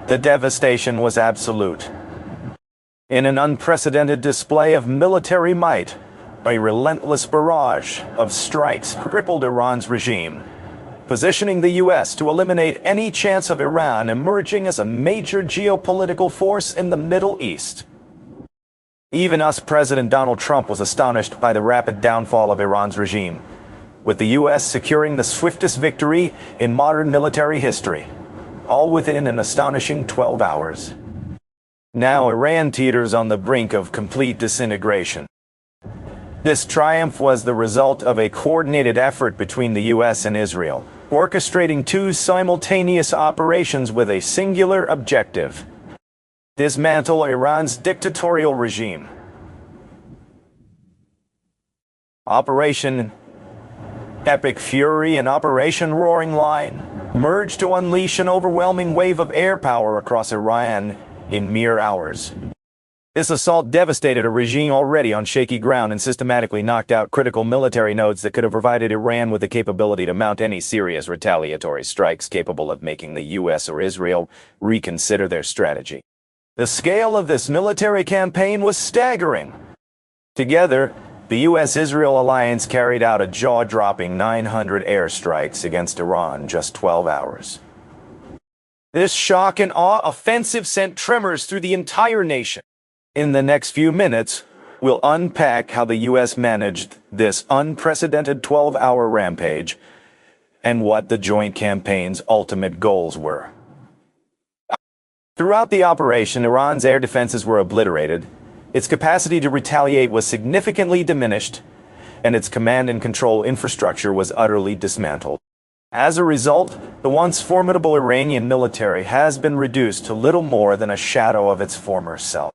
The devastation was absolute. In an unprecedented display of military might, a relentless barrage of strikes crippled Iran's regime, positioning the U.S. to eliminate any chance of Iran emerging as a major geopolitical force in the Middle East. Even US President Donald Trump was astonished by the rapid downfall of Iran's regime, with the U.S. securing the swiftest victory in modern military history, all within an astonishing 12 hours. Now Iran teeters on the brink of complete disintegration. This triumph was the result of a coordinated effort between the U.S. and Israel, orchestrating two simultaneous operations with a singular objective: dismantle Iran's dictatorial regime. Operation Epic Fury and Operation Roaring Lion merged to unleash an overwhelming wave of air power across Iran in mere hours. This assault devastated a regime already on shaky ground and systematically knocked out critical military nodes that could have provided Iran with the capability to mount any serious retaliatory strikes capable of making the U.S. or Israel reconsider their strategy. The scale of this military campaign was staggering. Together, the U.S.-Israel alliance carried out a jaw-dropping 900 airstrikes against Iran just 12 hours. This shock and awe offensive sent tremors through the entire nation. In the next few minutes, we'll unpack how the U.S. managed this unprecedented 12-hour rampage and what the joint campaign's ultimate goals were. Throughout the operation, Iran's air defenses were obliterated, its capacity to retaliate was significantly diminished, and its command and control infrastructure was utterly dismantled. As a result, the once formidable Iranian military has been reduced to little more than a shadow of its former self.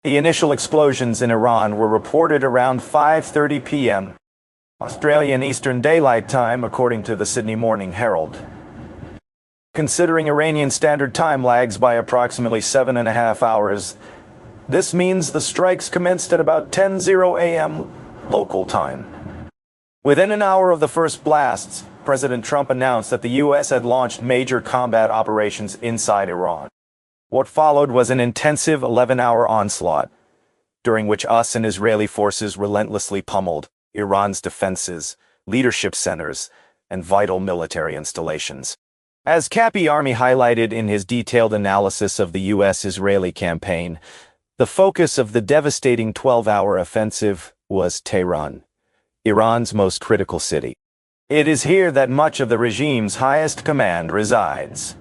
The initial explosions in Iran were reported around 5:30 p.m. Australian Eastern Daylight Time, according to the Sydney Morning Herald. Considering Iranian Standard Time lags by approximately 7.5 hours, this means the strikes commenced at about 10:00 a.m. local time. Within an hour of the first blasts, President Trump announced that the U.S. had launched major combat operations inside Iran. What followed was an intensive 11-hour onslaught, during which US and Israeli forces relentlessly pummeled Iran's defenses, leadership centers, and vital military installations. As Cappy Army highlighted in his detailed analysis of the U.S.-Israeli campaign, the focus of the devastating 12-hour offensive was Tehran, Iran's most critical city. It is here that much of the regime's highest command resides.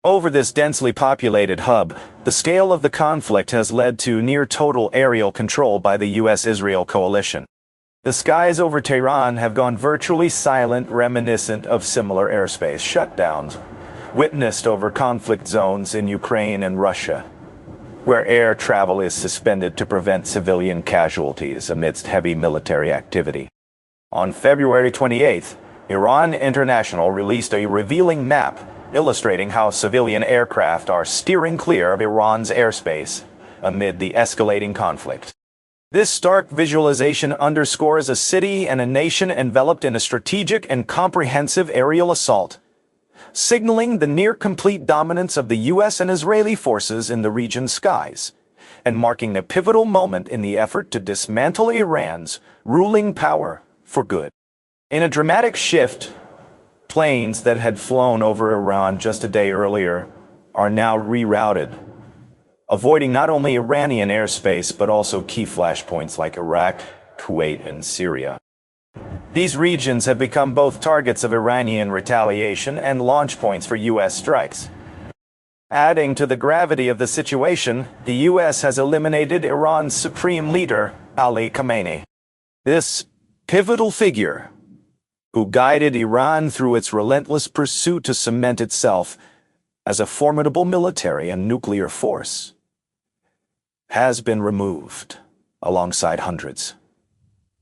Over this densely populated hub, the scale of the conflict has led to near-total aerial control by the U.S.-Israel coalition. The skies over Tehran have gone virtually silent, reminiscent of similar airspace shutdowns witnessed over conflict zones in Ukraine and Russia, where air travel is suspended to prevent civilian casualties amidst heavy military activity. On February 28th, Iran International released a revealing map illustrating how civilian aircraft are steering clear of Iran's airspace amid the escalating conflict. This stark visualization underscores a city and a nation enveloped in a strategic and comprehensive aerial assault, signaling the near-complete dominance of the U.S. and Israeli forces in the region's skies, and marking a pivotal moment in the effort to dismantle Iran's ruling power for good. In a dramatic shift, planes that had flown over Iran just a day earlier are now rerouted, avoiding not only Iranian airspace but also key flashpoints like Iraq, Kuwait, and Syria. These regions have become both targets of Iranian retaliation and launch points for U.S. strikes. Adding to the gravity of the situation, the U.S. has eliminated Iran's supreme leader, Ali Khamenei. This pivotal figure, who guided Iran through its relentless pursuit to cement itself as a formidable military and nuclear force, has been removed alongside hundreds,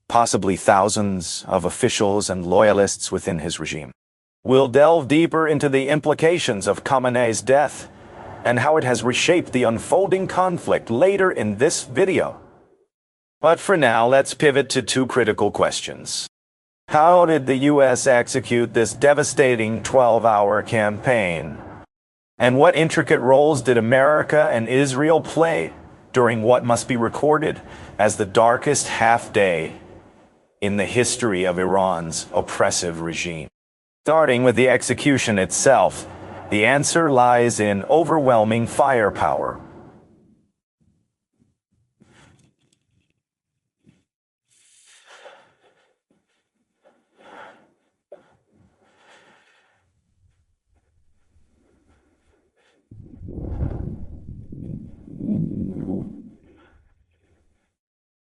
possibly thousands of officials and loyalists within his regime. We'll delve deeper into the implications of Khamenei's death and how it has reshaped the unfolding conflict later in this video. But for now, let's pivot to two critical questions. How did the U.S. execute this devastating 12-hour campaign? And what intricate roles did America and Israel play during what must be recorded as the darkest half-day in the history of Iran's oppressive regime? Starting with the execution itself, the answer lies in overwhelming firepower.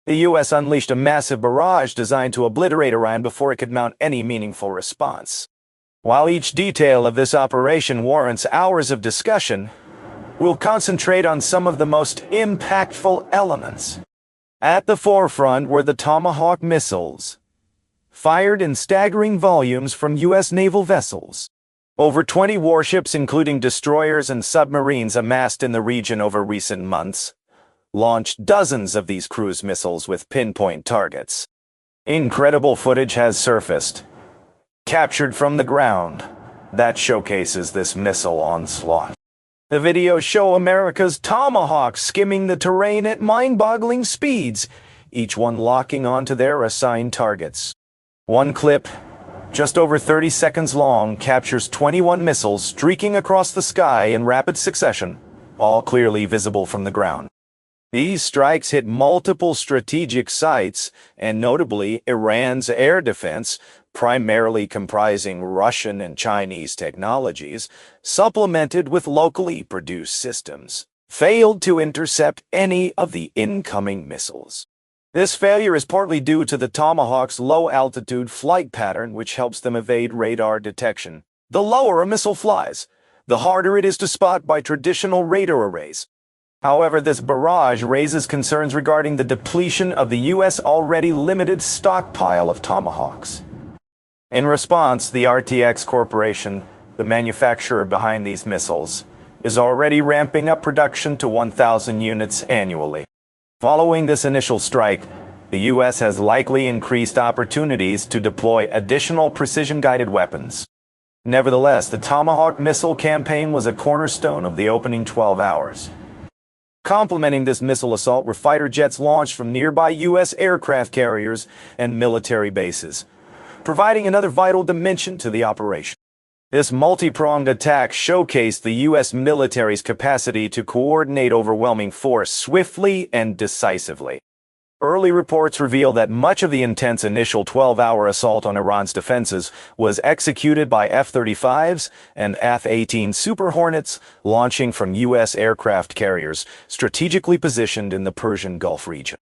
The U.S. unleashed a massive barrage designed to obliterate Iran before it could mount any meaningful response. While each detail of this operation warrants hours of discussion, we'll concentrate on some of the most impactful elements. At the forefront were the Tomahawk missiles, fired in staggering volumes from U.S. naval vessels. Over 20 warships, including destroyers and submarines amassed in the region over recent months, launched dozens of these cruise missiles with pinpoint targets. Incredible footage has surfaced, captured from the ground, that showcases this missile onslaught. The videos show America's Tomahawk skimming the terrain at mind-boggling speeds, each one locking onto their assigned targets. One clip, just over 30 seconds long, captures 21 missiles streaking across the sky in rapid succession, all clearly visible from the ground. These strikes hit multiple strategic sites, and notably Iran's air defense, primarily comprising Russian and Chinese technologies, supplemented with locally produced systems, failed to intercept any of the incoming missiles. This failure is partly due to the Tomahawk's low-altitude flight pattern, which helps them evade radar detection. The lower a missile flies, the harder it is to spot by traditional radar arrays. However, this barrage raises concerns regarding the depletion of the U.S. already limited stockpile of Tomahawks. In response, the RTX Corporation, the manufacturer behind these missiles, is already ramping up production to 1,000 units annually. Following this initial strike, the U.S. has likely increased opportunities to deploy additional precision-guided weapons. Nevertheless, the Tomahawk missile campaign was a cornerstone of the opening 12 hours. Complementing this missile assault were fighter jets launched from nearby U.S. aircraft carriers and military bases, providing another vital dimension to the operation. This multi-pronged attack showcased the U.S. military's capacity to coordinate overwhelming force swiftly and decisively. Early reports reveal that much of the intense initial 12-hour assault on Iran's defenses was executed by F-35s and F-18 Super Hornets launching from U.S. aircraft carriers strategically positioned in the Persian Gulf region.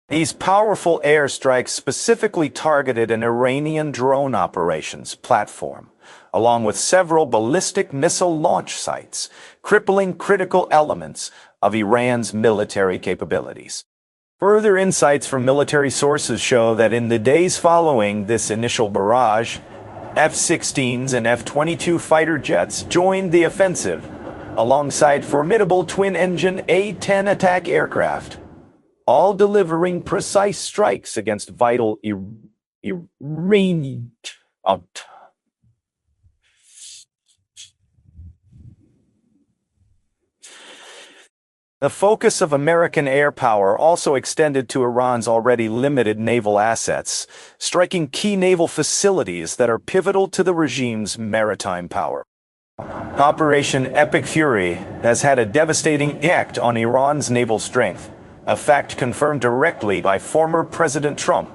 These powerful airstrikes specifically targeted an Iranian drone operations platform, along with several ballistic missile launch sites, crippling critical elements of Iran's military capabilities. Further insights from military sources show that in the days following this initial barrage, F-16s and F-22 fighter jets joined the offensive, alongside formidable twin-engine A-10 attack aircraft, all delivering precise strikes against vital Iranian. The focus of American air power also extended to Iran's already limited naval assets, striking key naval facilities that are pivotal to the regime's maritime power. Operation Epic Fury has had a devastating impact on Iran's naval strength, a fact confirmed directly by former President Trump.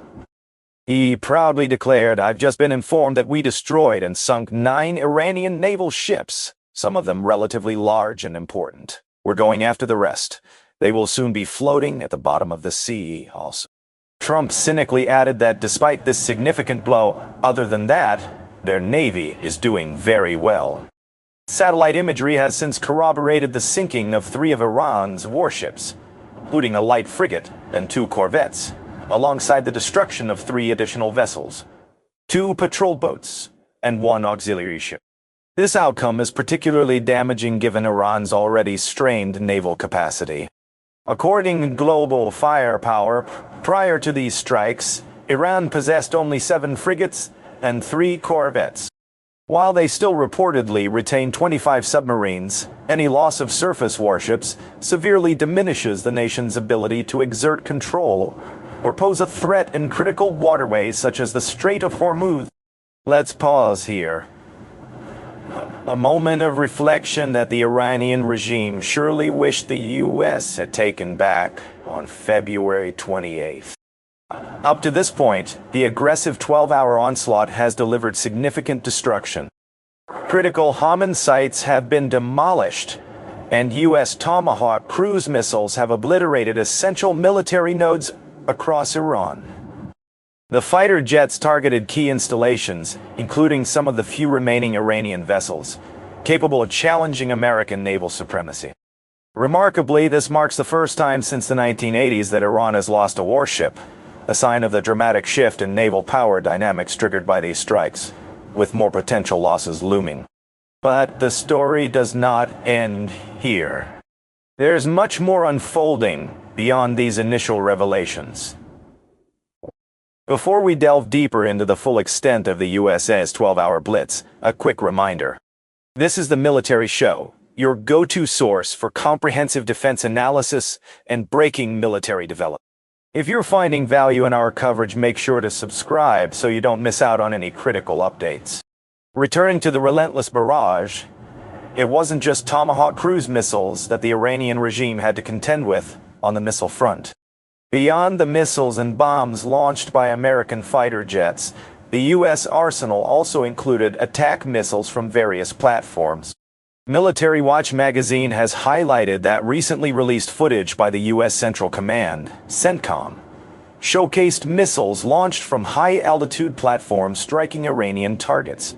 He proudly declared, "I've just been informed that we destroyed and sunk 9 Iranian naval ships, some of them relatively large and important. We're going after the rest. They will soon be floating at the bottom of the sea also." Trump cynically added that despite this significant blow, other than that, their navy is doing very well. Satellite imagery has since corroborated the sinking of 3 of Iran's warships, including a light frigate and 2 corvettes, alongside the destruction of 3 additional vessels, 2 patrol boats, and 1 auxiliary ship. This outcome is particularly damaging given Iran's already strained naval capacity. According to Global Firepower, prior to these strikes, Iran possessed only 7 frigates and 3 corvettes. While they still reportedly retain 25 submarines, any loss of surface warships severely diminishes the nation's ability to exert control or pose a threat in critical waterways such as the Strait of Hormuz. Let's pause here. A moment of reflection that the Iranian regime surely wished the U.S. had taken back on February 28th. Up to this point, the aggressive 12-hour onslaught has delivered significant destruction. Critical Haman sites have been demolished, and U.S. Tomahawk cruise missiles have obliterated essential military nodes across Iran. The fighter jets targeted key installations, including some of the few remaining Iranian vessels, capable of challenging American naval supremacy. Remarkably, this marks the first time since the 1980s that Iran has lost a warship, a sign of the dramatic shift in naval power dynamics triggered by these strikes, with more potential losses looming. But the story does not end here. There's much more unfolding beyond these initial revelations. Before we delve deeper into the full extent of the USS 12-hour Blitz, a quick reminder. This is the Military Show, your go-to source for comprehensive defense analysis and breaking military development. If you're finding value in our coverage, make sure to subscribe so you don't miss out on any critical updates. Returning to the relentless barrage, it wasn't just Tomahawk cruise missiles that the Iranian regime had to contend with on the missile front. Beyond the missiles and bombs launched by American fighter jets, the U.S. arsenal also included attack missiles from various platforms. Military Watch magazine has highlighted that recently released footage by the U.S. Central Command, CENTCOM, showcased missiles launched from high-altitude platforms striking Iranian targets.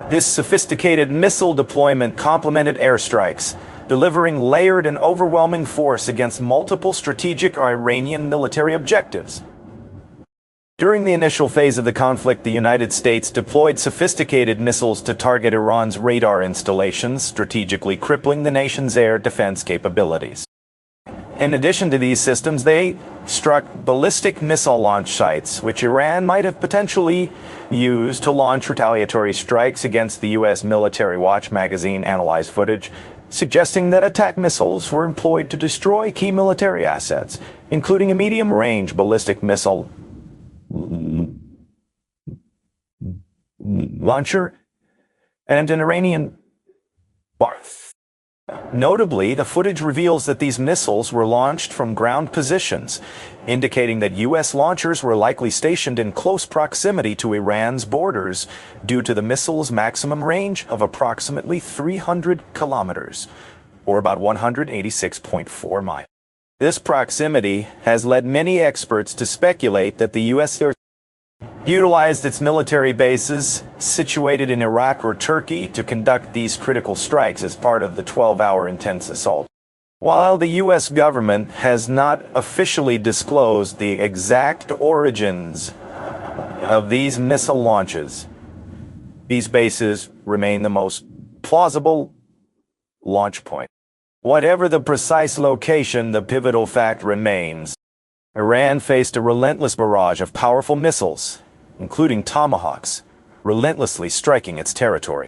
This sophisticated missile deployment complemented airstrikes, delivering layered and overwhelming force against multiple strategic Iranian military objectives. During the initial phase of the conflict, the United States deployed sophisticated missiles to target Iran's radar installations, strategically crippling the nation's air defense capabilities. In addition to these systems, they struck ballistic missile launch sites, which Iran might have potentially used to launch retaliatory strikes against. The U.S. Military Watch magazine analyzed footage, suggesting that attack missiles were employed to destroy key military assets, including a medium-range ballistic missile launcher and an Iranian barth. Notably, the footage reveals that these missiles were launched from ground positions, indicating that U.S. launchers were likely stationed in close proximity to Iran's borders due to the missile's maximum range of approximately 300 kilometers, or about 186.4 miles. This proximity has led many experts to speculate that the U.S. utilized its military bases situated in Iraq or Turkey to conduct these critical strikes as part of the 12-hour intense assault. While the U.S. government has not officially disclosed the exact origins of these missile launches, these bases remain the most plausible launch point. Whatever the precise location, the pivotal fact remains. Iran faced a relentless barrage of powerful missiles, including Tomahawks, relentlessly striking its territory.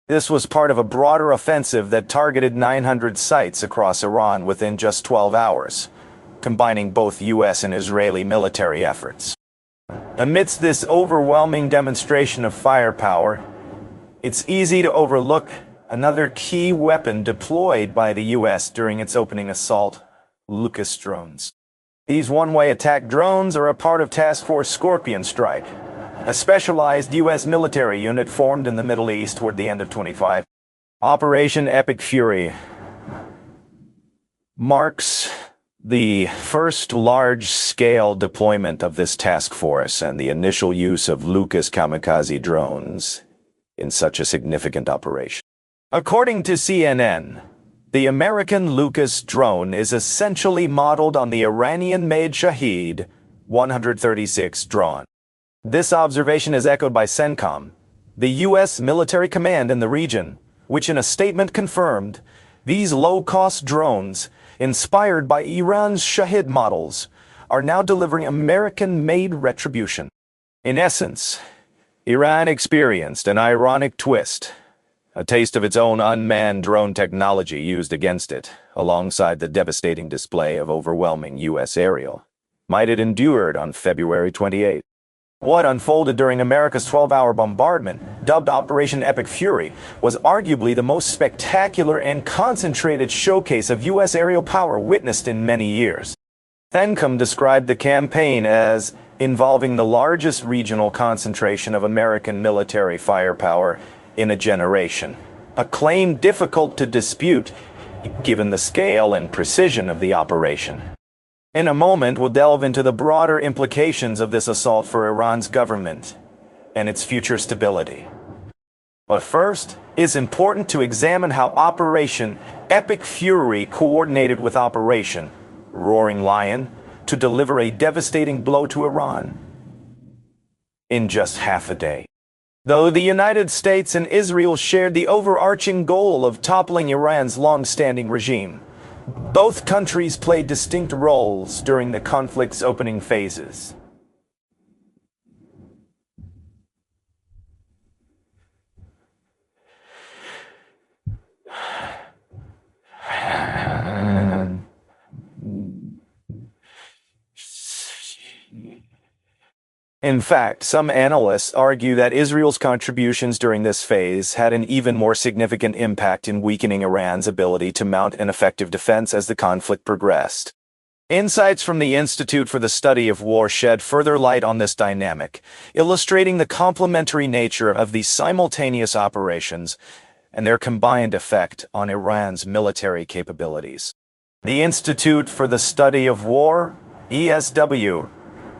This was part of a broader offensive that targeted 900 sites across Iran within just 12 hours, combining both U.S. and Israeli military efforts. Amidst this overwhelming demonstration of firepower, it's easy to overlook another key weapon deployed by the U.S. during its opening assault: Lucas drones. These one-way attack drones are a part of Task Force Scorpion Strike, a specialized U.S. military unit formed in the Middle East toward the end of 25. Operation Epic Fury marks the first large-scale deployment of this task force and the initial use of Lucas kamikaze drones in such a significant operation. According to CNN, the American Lucas drone is essentially modeled on the Iranian-made Shahed 136 drone. This observation is echoed by CENTCOM, the U.S. military command in the region, which in a statement confirmed these low-cost drones, inspired by Iran's Shahed models, are now delivering American-made retribution. In essence, Iran experienced an ironic twist. A taste of its own unmanned drone technology used against it, alongside the devastating display of overwhelming U.S. aerial might it endured on February 28. What unfolded during America's 12-hour bombardment, dubbed Operation Epic Fury, was arguably the most spectacular and concentrated showcase of U.S. aerial power witnessed in many years. CENTCOM described the campaign as involving the largest regional concentration of American military firepower in a generation, a claim difficult to dispute given the scale and precision of the operation. In a moment, we'll delve into the broader implications of this assault for Iran's government and its future stability. But first, it's important to examine how Operation Epic Fury coordinated with Operation Roaring Lion to deliver a devastating blow to Iran in just half a day. Though the United States and Israel shared the overarching goal of toppling Iran's long-standing regime, both countries played distinct roles during the conflict's opening phases. In fact, some analysts argue that Israel's contributions during this phase had an even more significant impact in weakening Iran's ability to mount an effective defense as the conflict progressed. Insights from the Institute for the Study of War shed further light on this dynamic, illustrating the complementary nature of these simultaneous operations and their combined effect on Iran's military capabilities. The Institute for the Study of War, ESW,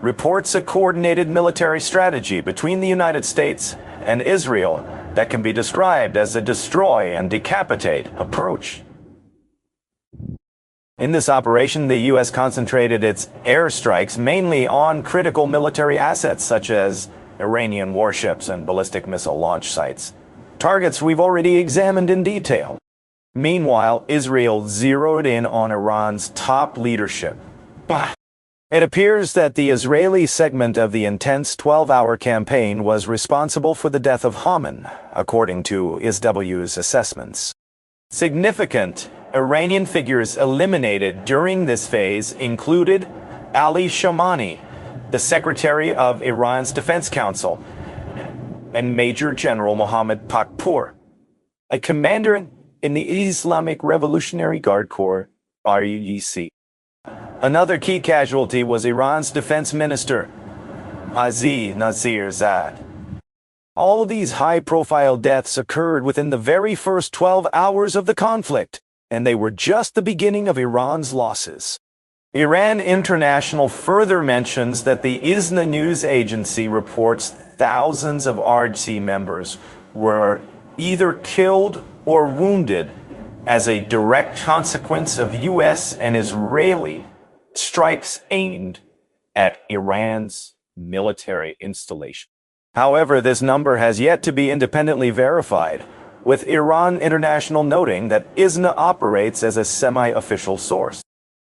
reports a coordinated military strategy between the United States and Israel that can be described as a destroy and decapitate approach. In this operation, the U.S. concentrated its airstrikes mainly on critical military assets such as Iranian warships and ballistic missile launch sites, targets we've already examined in detail. Meanwhile, Israel zeroed in on Iran's top leadership. It appears that the Israeli segment of the intense 12-hour campaign was responsible for the death of Haman, according to ISW's assessments. Significant Iranian figures eliminated during this phase included Ali Shamani, the Secretary of Iran's Defense Council, and Major General Mohammad Pakpour, a commander in the Islamic Revolutionary Guard Corps, RUGC. Another key casualty was Iran's defense minister, Aziz Nasirzad. All of these high-profile deaths occurred within the very first 12 hours of the conflict, and they were just the beginning of Iran's losses. Iran International further mentions that the ISNA news agency reports thousands of RGC members were either killed or wounded as a direct consequence of U.S. and Israeli strikes aimed at Iran's military installation. However, this number has yet to be independently verified, with Iran International noting that ISNA operates as a semi-official source.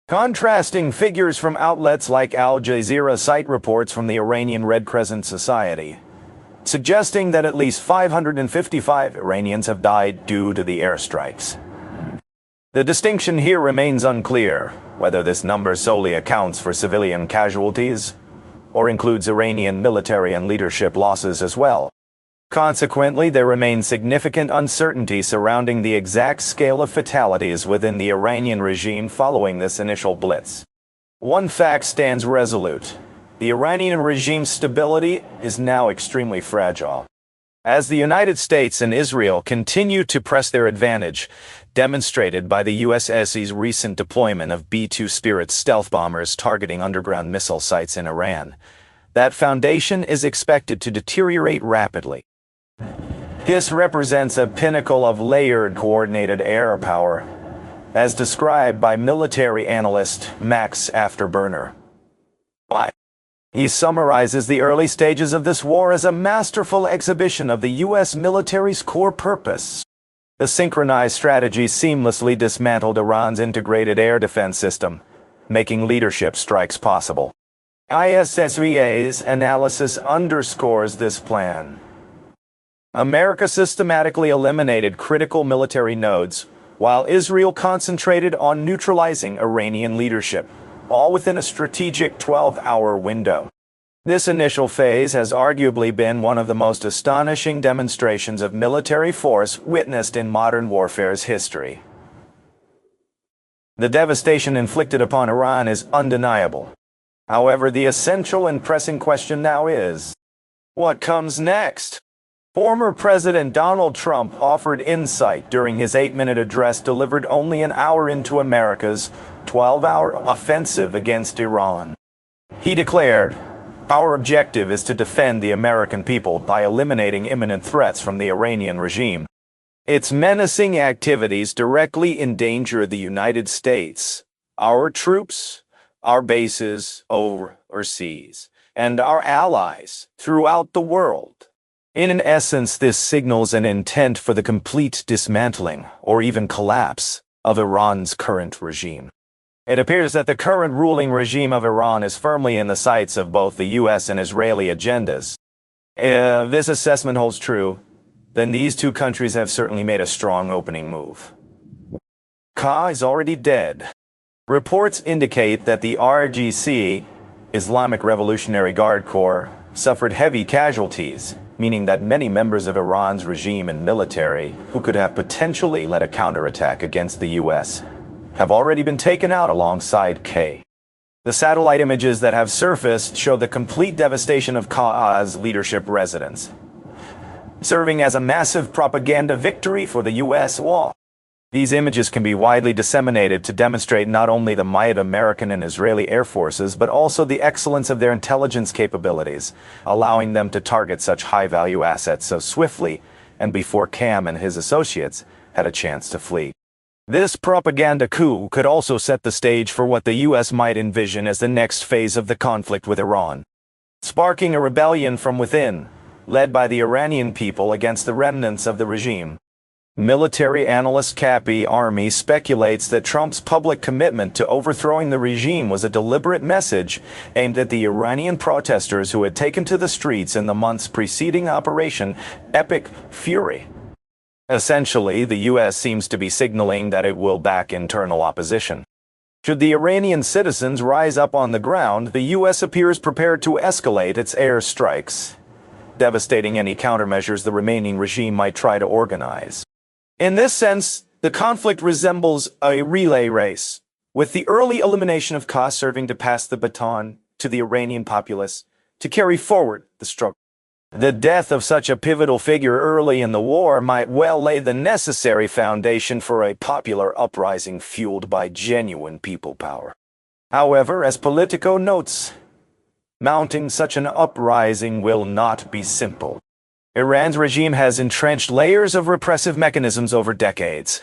Contrasting figures from outlets like Al Jazeera cite reports from the Iranian Red Crescent Society, suggesting that at least 555 Iranians have died due to the airstrikes. The distinction here remains unclear, whether this number solely accounts for civilian casualties or includes Iranian military and leadership losses as well. Consequently, there remains significant uncertainty surrounding the exact scale of fatalities within the Iranian regime following this initial blitz. One fact stands resolute: the Iranian regime's stability is now extremely fragile. As the United States and Israel continue to press their advantage, demonstrated by the USS's recent deployment of B-2 Spirit stealth bombers targeting underground missile sites in Iran, that foundation is expected to deteriorate rapidly. This represents a pinnacle of layered coordinated air power, as described by military analyst Max Afterburner. He summarizes the early stages of this war as a masterful exhibition of the U.S. military's core purpose. The synchronized strategy seamlessly dismantled Iran's integrated air defense system, making leadership strikes possible. ISSVA's analysis underscores this plan. America systematically eliminated critical military nodes, while Israel concentrated on neutralizing Iranian leadership, all within a strategic 12-hour window. This initial phase has arguably been one of the most astonishing demonstrations of military force witnessed in modern warfare's history. The devastation inflicted upon Iran is undeniable. However, the essential and pressing question now is, what comes next? Former President Donald Trump offered insight during his 8-minute address delivered only an hour into America's 12-hour offensive against Iran. He declared, "Our objective is to defend the American people by eliminating imminent threats from the Iranian regime. Its menacing activities directly endanger the United States, our troops, our bases overseas, and our allies throughout the world." In essence, this signals an intent for the complete dismantling, or even collapse, of Iran's current regime. It appears that the current ruling regime of Iran is firmly in the sights of both the U.S. and Israeli agendas. If this assessment holds true, then these two countries have certainly made a strong opening move. Shah is already dead. Reports indicate that the RGC, Islamic Revolutionary Guard Corps, suffered heavy casualties, meaning that many members of Iran's regime and military, who could have potentially led a counterattack against the U.S., have already been taken out alongside K. The satellite images that have surfaced show the complete devastation of Shah's leadership residence, serving as a massive propaganda victory for the U.S. wall. These images can be widely disseminated to demonstrate not only the might of American and Israeli air forces, but also the excellence of their intelligence capabilities, allowing them to target such high-value assets so swiftly and before Cam and his associates had a chance to flee. This propaganda coup could also set the stage for what the U.S. might envision as the next phase of the conflict with Iran, sparking a rebellion from within, led by the Iranian people against the remnants of the regime. Military analyst Cappy Army speculates that Trump's public commitment to overthrowing the regime was a deliberate message aimed at the Iranian protesters who had taken to the streets in the months preceding Operation Epic Fury. Essentially, the U.S. seems to be signaling that it will back internal opposition. Should the Iranian citizens rise up on the ground, the U.S. appears prepared to escalate its air strikes, devastating any countermeasures the remaining regime might try to organize. In this sense, the conflict resembles a relay race, with the early elimination of Shah serving to pass the baton to the Iranian populace to carry forward the struggle. The death of such a pivotal figure early in the war might well lay the necessary foundation for a popular uprising fueled by genuine people power. However, as Politico notes, mounting such an uprising will not be simple. Iran's regime has entrenched layers of repressive mechanisms over decades,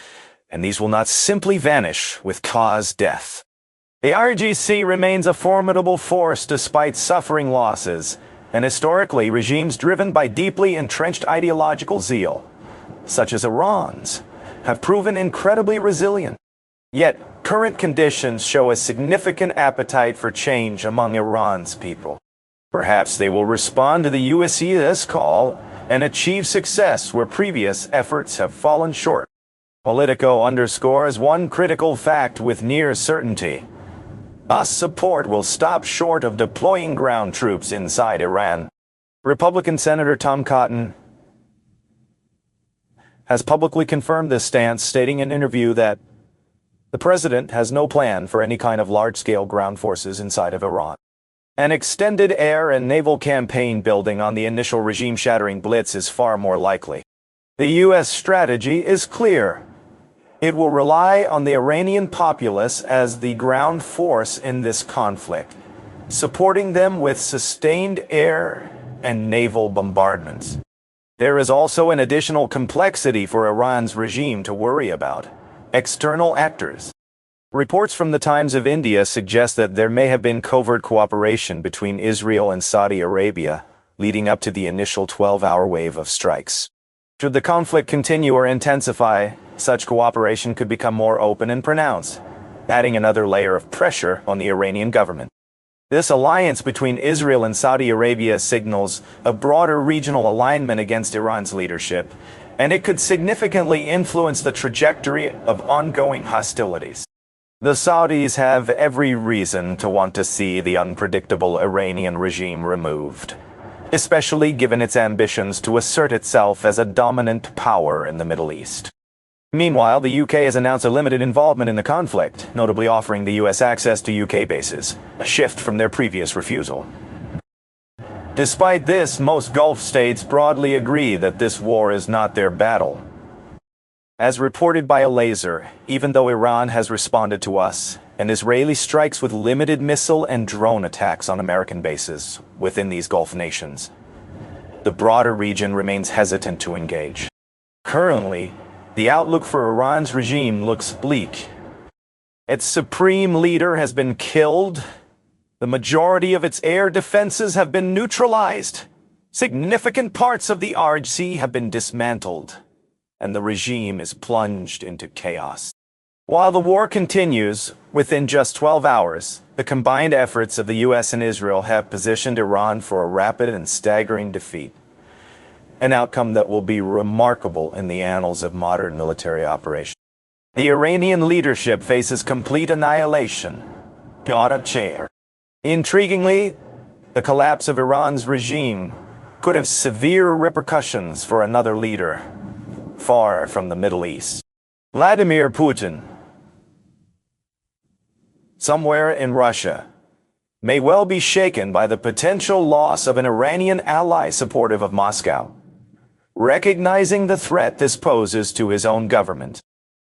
and these will not simply vanish with Shah's death. The RGC remains a formidable force despite suffering losses, and historically regimes driven by deeply entrenched ideological zeal, such as Iran's, have proven incredibly resilient. Yet, current conditions show a significant appetite for change among Iran's people. Perhaps they will respond to the US's call and achieve success where previous efforts have fallen short. Politico underscores one critical fact with near certainty. Us support will stop short of deploying ground troops inside Iran. Republican Senator Tom Cotton has publicly confirmed this stance, stating in an interview that the president has no plan for any kind of large-scale ground forces inside of Iran. An extended air and naval campaign building on the initial regime-shattering Blitz is far more likely. The U.S. strategy is clear. It will rely on the Iranian populace as the ground force in this conflict, supporting them with sustained air and naval bombardments. There is also an additional complexity for Iran's regime to worry about: external actors. Reports from the Times of India suggest that there may have been covert cooperation between Israel and Saudi Arabia, leading up to the initial 12-hour wave of strikes. Should the conflict continue or intensify, such cooperation could become more open and pronounced, adding another layer of pressure on the Iranian government. This alliance between Israel and Saudi Arabia signals a broader regional alignment against Iran's leadership, and it could significantly influence the trajectory of ongoing hostilities. The Saudis have every reason to want to see the unpredictable Iranian regime removed, especially given its ambitions to assert itself as a dominant power in the Middle East. Meanwhile, the UK has announced a limited involvement in the conflict, notably offering the US access to UK bases, a shift from their previous refusal. Despite this, most Gulf states broadly agree that this war is not their battle. As reported by a laser, even though Iran has responded to us, and Israeli strikes with limited missile and drone attacks on American bases within these Gulf nations, the broader region remains hesitant to engage. Currently, the outlook for Iran's regime looks bleak. Its supreme leader has been killed. The majority of its air defenses have been neutralized. Significant parts of the RGC have been dismantled, and the regime is plunged into chaos. While the war continues, within just 12 hours, the combined efforts of the US and Israel have positioned Iran for a rapid and staggering defeat, an outcome that will be remarkable in the annals of modern military operations. The Iranian leadership faces complete annihilation. Intriguingly, the collapse of Iran's regime could have severe repercussions for another leader far from the Middle East. Vladimir Putin, somewhere in Russia, may well be shaken by the potential loss of an Iranian ally supportive of Moscow, recognizing the threat this poses to his own government.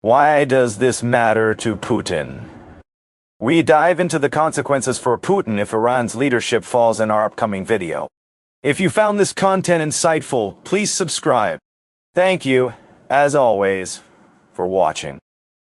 Why does this matter to Putin? We dive into the consequences for Putin if Iran's leadership falls in our upcoming video. If you found this content insightful, please subscribe. Thank you, as always, for watching.